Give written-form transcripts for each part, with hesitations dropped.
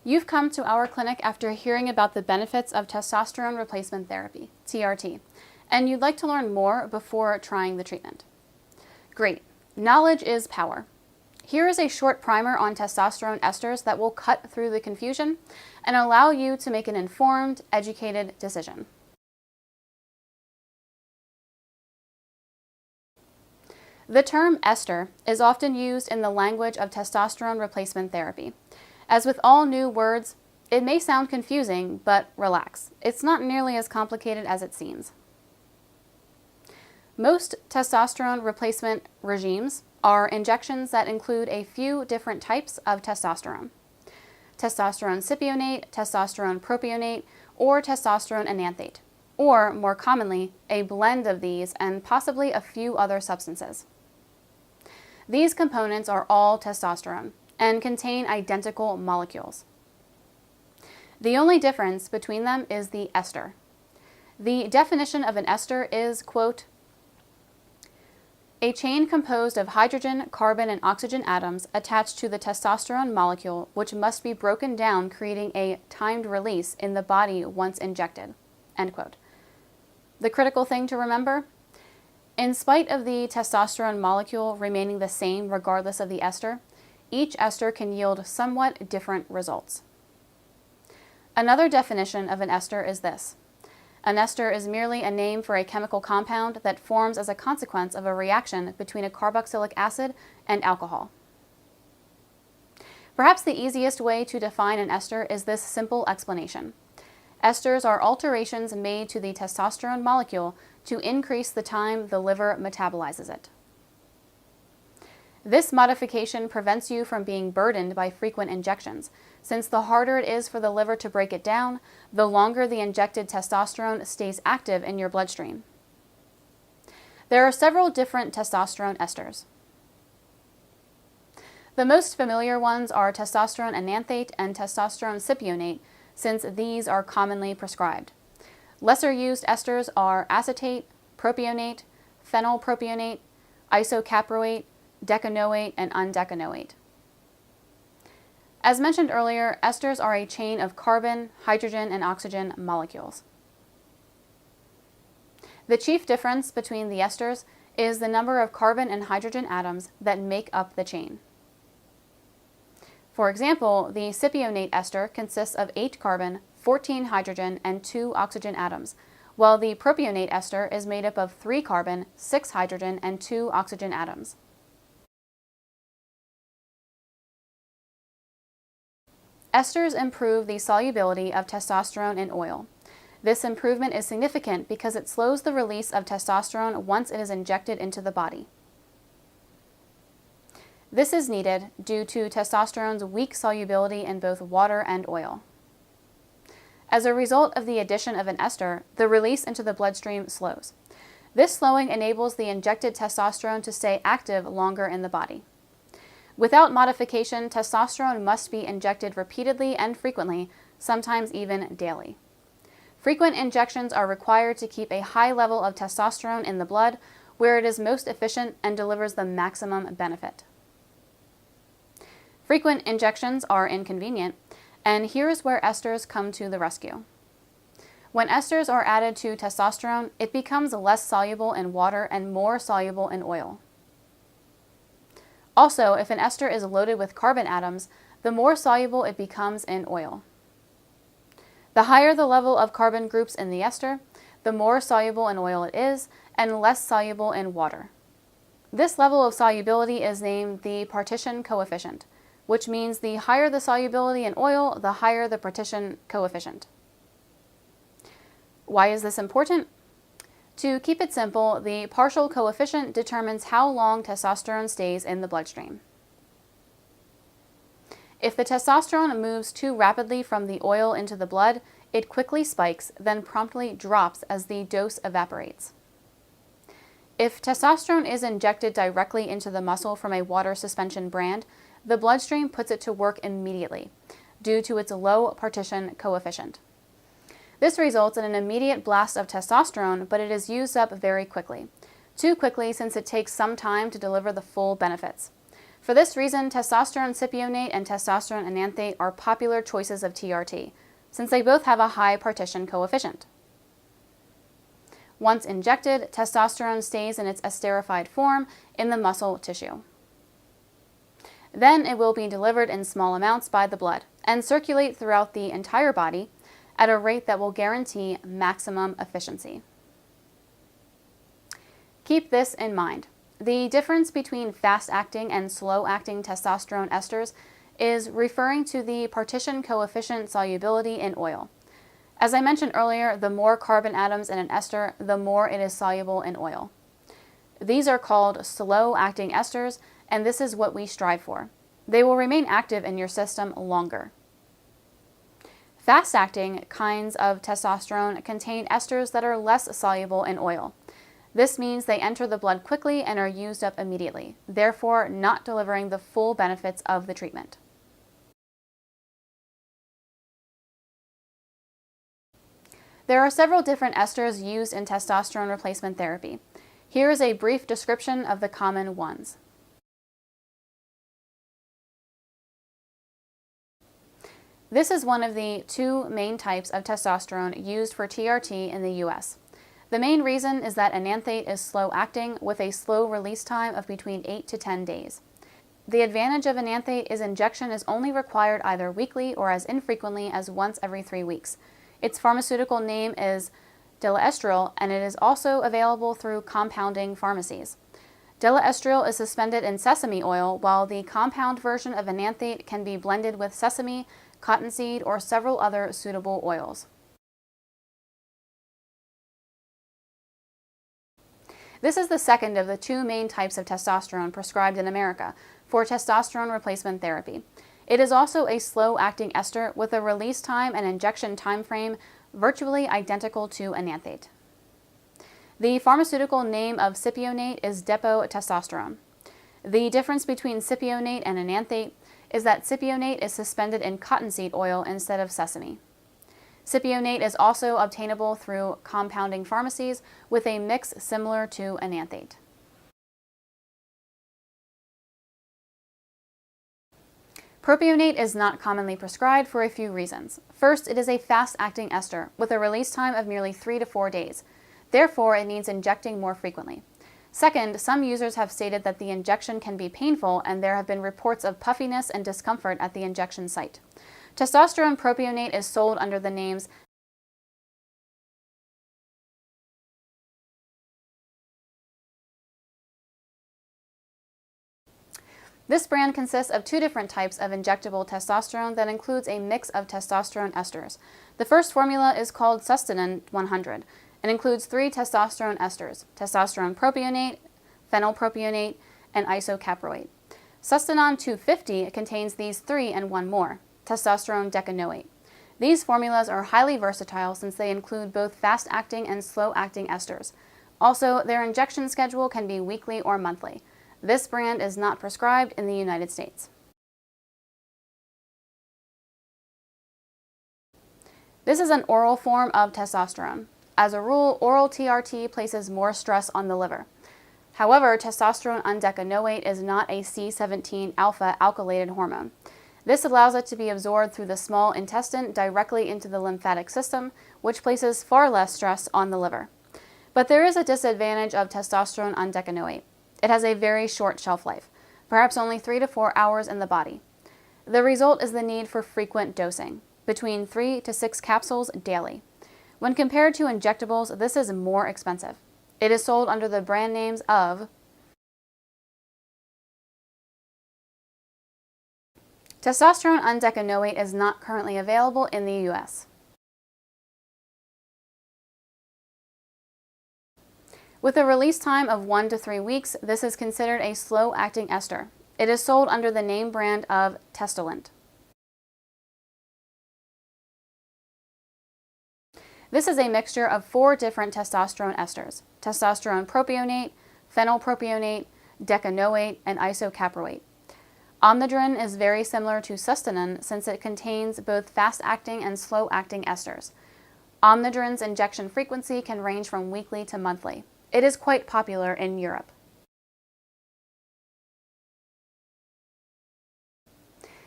You've come to our clinic after hearing about the benefits of testosterone replacement therapy, TRT, and you'd like to learn more before trying the treatment. Great. Knowledge is power. Here is a short primer on testosterone esters that will cut through the confusion and allow you to make an informed, educated decision. The term ester is often used in the language of testosterone replacement therapy. As with all new words, it may sound confusing, but relax. It's not nearly as complicated as it seems. Most testosterone replacement regimes are injections that include a few different types of testosterone. Testosterone cypionate, testosterone propionate, or testosterone enanthate, or more commonly, a blend of these and possibly a few other substances. These components are all testosterone and contain identical molecules. The only difference between them is the ester. The definition of an ester is, quote, a chain composed of hydrogen, carbon, and oxygen atoms attached to the testosterone molecule, which must be broken down, creating a timed release in the body once injected, end quote. The critical thing to remember? In spite of the testosterone molecule remaining the same regardless of the ester, each ester can yield somewhat different results. Another definition of an ester is this. An ester is merely a name for a chemical compound that forms as a consequence of a reaction between a carboxylic acid and alcohol. Perhaps the easiest way to define an ester is this simple explanation. Esters are alterations made to the testosterone molecule to increase the time the liver metabolizes it. This modification prevents you from being burdened by frequent injections, since the harder it is for the liver to break it down, the longer the injected testosterone stays active in your bloodstream. There are several different testosterone esters. The most familiar ones are testosterone enanthate and testosterone cypionate, since these are commonly prescribed. Lesser used esters are acetate, propionate, phenylpropionate, isocaproate, decanoate, and undecanoate. As mentioned earlier, esters are a chain of carbon, hydrogen, and oxygen molecules. The chief difference between the esters is the number of carbon and hydrogen atoms that make up the chain. For example, the cypionate ester consists of 8 carbon, 14 hydrogen, and 2 oxygen atoms, while the propionate ester is made up of 3 carbon, 6 hydrogen, and 2 oxygen atoms. Esters improve the solubility of testosterone in oil. This improvement is significant because it slows the release of testosterone once it is injected into the body. This is needed due to testosterone's weak solubility in both water and oil. As a result of the addition of an ester, the release into the bloodstream slows. This slowing enables the injected testosterone to stay active longer in the body. Without modification, testosterone must be injected repeatedly and frequently, sometimes even daily. Frequent injections are required to keep a high level of testosterone in the blood, where it is most efficient and delivers the maximum benefit. Frequent injections are inconvenient, and here is where esters come to the rescue. When esters are added to testosterone, it becomes less soluble in water and more soluble in oil. Also, if an ester is loaded with carbon atoms, the more soluble it becomes in oil. The higher the level of carbon groups in the ester, the more soluble in oil it is, and less soluble in water. This level of solubility is named the partition coefficient, which means the higher the solubility in oil, the higher the partition coefficient. Why is this important? To keep it simple, the partial coefficient determines how long testosterone stays in the bloodstream. If the testosterone moves too rapidly from the oil into the blood, it quickly spikes, then promptly drops as the dose evaporates. If testosterone is injected directly into the muscle from a water suspension brand, the bloodstream puts it to work immediately due to its low partition coefficient. This results in an immediate blast of testosterone, but it is used up very quickly. Too quickly since it takes some time to deliver the full benefits. For this reason, testosterone cypionate and testosterone enanthate are popular choices of TRT, since they both have a high partition coefficient. Once injected, testosterone stays in its esterified form in the muscle tissue. Then it will be delivered in small amounts by the blood and circulate throughout the entire body at a rate that will guarantee maximum efficiency. Keep this in mind. The difference between fast-acting and slow-acting testosterone esters is referring to the partition coefficient solubility in oil. As I mentioned earlier, the more carbon atoms in an ester, the more it is soluble in oil. These are called slow-acting esters, and this is what we strive for. They will remain active in your system longer. Fast-acting kinds of testosterone contain esters that are less soluble in oil. This means they enter the blood quickly and are used up immediately, therefore not delivering the full benefits of the treatment. There are several different esters used in testosterone replacement therapy. Here is a brief description of the common ones. This is one of the two main types of testosterone used for TRT in the US. The main reason is that enanthate is slow-acting with a slow release time of between 8 to 10 days. The advantage of enanthate is injection is only required either weekly or as infrequently as once every 3 weeks. Its pharmaceutical name is dilaestril, and it is also available through compounding pharmacies. Dilaestril is suspended in sesame oil, while the compound version of enanthate can be blended with sesame, cottonseed, or several other suitable oils. This is the second of the two main types of testosterone prescribed in America for testosterone replacement therapy. It is also a slow-acting ester with a release time and injection time frame virtually identical to enanthate. The pharmaceutical name of cypionate is depo-testosterone. The difference between cypionate and enanthate is that cypionate is suspended in cottonseed oil instead of sesame. Cypionate is also obtainable through compounding pharmacies with a mix similar to enanthate. Propionate is not commonly prescribed for a few reasons. First, it is a fast-acting ester with a release time of nearly 3 to 4 days. Therefore, it needs injecting more frequently. Second, some users have stated that the injection can be painful, and there have been reports of puffiness and discomfort at the injection site. Testosterone propionate is sold under the names This brand consists of two different types of injectable testosterone that includes a mix of testosterone esters. The first formula is called Testosterone 100 and includes 3 testosterone esters: testosterone propionate, phenylpropionate, and isocaproate. Testosterone 250 contains these 3 and 1 more, testosterone decanoate. These formulas are highly versatile since they include both fast-acting and slow-acting esters. Also, their injection schedule can be weekly or monthly. This brand is not prescribed in the United States. This is an oral form of testosterone. As a rule, oral TRT places more stress on the liver. However, testosterone undecanoate is not a C17 alpha alkylated hormone. This allows it to be absorbed through the small intestine directly into the lymphatic system, which places far less stress on the liver. But there is a disadvantage of testosterone undecanoate. It has a very short shelf life, perhaps only 3 to 4 hours in the body. The result is the need for frequent dosing, between 3 to 6 capsules daily. When compared to injectables, this is more expensive. It is sold under the brand names of Testosterone undecanoate is not currently available in the US. With a release time of 1 to 3 weeks, this is considered a slow-acting ester. It is sold under the name brand of Testosterone. This is a mixture of 4 different testosterone esters: testosterone propionate, phenylpropionate, decanoate, and isocaproate. Omnidrine is very similar to Testosterone since it contains both fast-acting and slow-acting esters. Omnidrine's injection frequency can range from weekly to monthly. It is quite popular in Europe.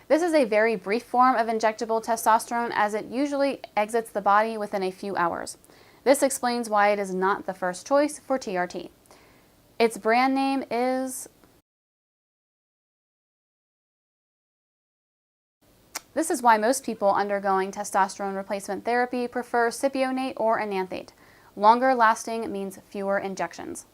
This is a very brief form of injectable testosterone as it usually exits the body within a few hours. This explains why it is not the first choice for TRT. Its brand name is... This is why most people undergoing testosterone replacement therapy prefer cypionate or enanthate. Longer lasting means fewer injections.